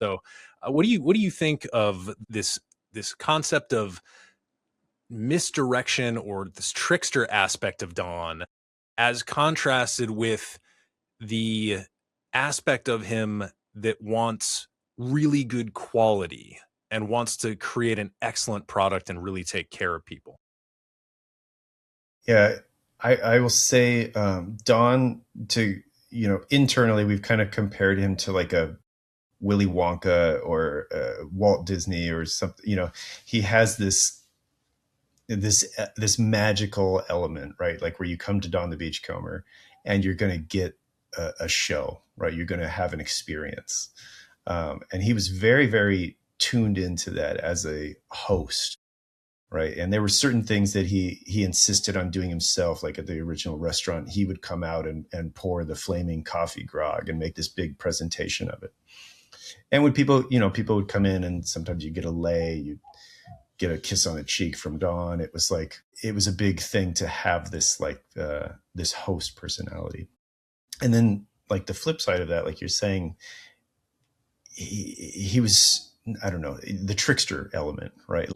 So, what do you think of this concept of misdirection or this trickster aspect of Donn as contrasted with the aspect of him that wants really good quality and wants to create an excellent product and really take care of people? Yeah, I will say Donn, to internally we've kind of compared him to like a Willy Wonka or Walt Disney or something. He has this magical element, right? Like where you come to Donn the Beachcomber and you're going to get a show, right? You're going to have an experience. And he was very, very tuned into that as a host, right? And there were certain things that he insisted on doing himself. Like at the original restaurant, he would come out and pour the flaming coffee grog and make this big presentation of it. And when people would come in, and sometimes you get a lei, you get a kiss on the cheek from Donn. It was a big thing to have this this host personality. And then like the flip side of that, like you're saying, he was, I don't know, the trickster element, right?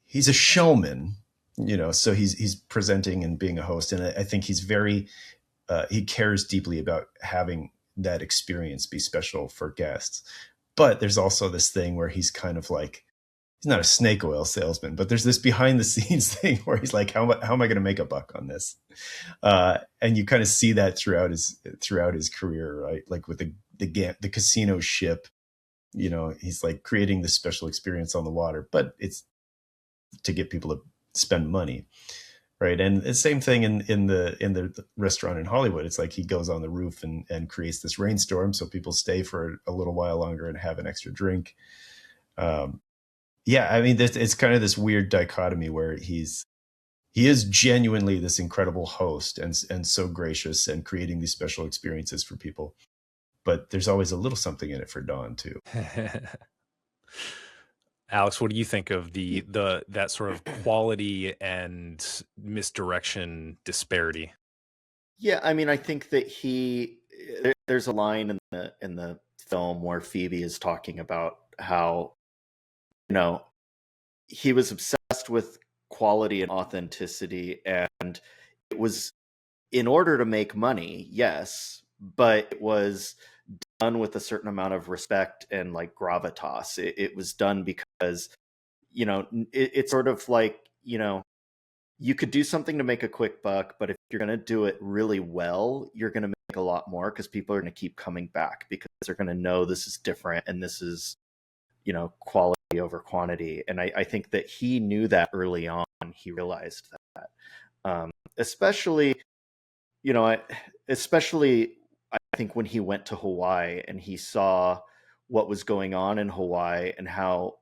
He's a showman, so he's presenting and being a host. And I think he's he cares deeply about having that experience be special for guests. But there's also this thing where he's kind of like, he's not a snake oil salesman, but there's this behind the scenes thing where he's like, how am I going to make a buck on this? And you kind of see that throughout his career, right? Like with the casino ship, he's like creating this special experience on the water, but it's to get people to spend money. Right. And the same thing in the restaurant in Hollywood. It's like he goes on the roof and creates this rainstorm so people stay for a little while longer and have an extra drink. Yeah, I mean, it's kind of this weird dichotomy where he is genuinely this incredible host and so gracious and creating these special experiences for people. But there's always a little something in it for Donn too. Alex, what do you think of the that sort of quality and misdirection disparity? Yeah, I mean, I think that there's a line in the film where Phoebe is talking about how, he was obsessed with quality and authenticity, and it was in order to make money, yes, but it was done with a certain amount of respect and like gravitas. It was done because, it's sort of like, you could do something to make a quick buck, but if you're going to do it really well, you're going to make a lot more because people are going to keep coming back because they're going to know this is different and this is, quality over quantity. And I think that he knew that early on. He realized that, especially, especially I think when he went to Hawaii and he saw what was going on in Hawaii and how,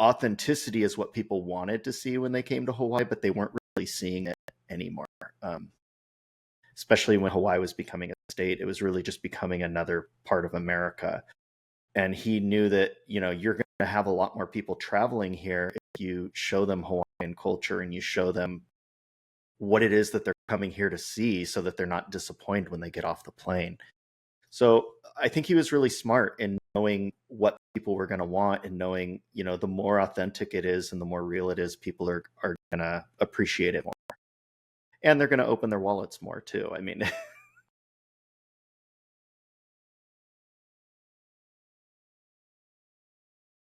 authenticity is what people wanted to see when they came to Hawaii, but they weren't really seeing it anymore. Especially when Hawaii was becoming a state, it was really just becoming another part of America. And he knew that, you're going to have a lot more people traveling here if you show them Hawaiian culture and you show them what it is that they're coming here to see so that they're not disappointed when they get off the plane. So I think he was really smart in knowing what people were going to want and knowing, the more authentic it is and the more real it is, people are going to appreciate it more. And they're going to open their wallets more too. I mean,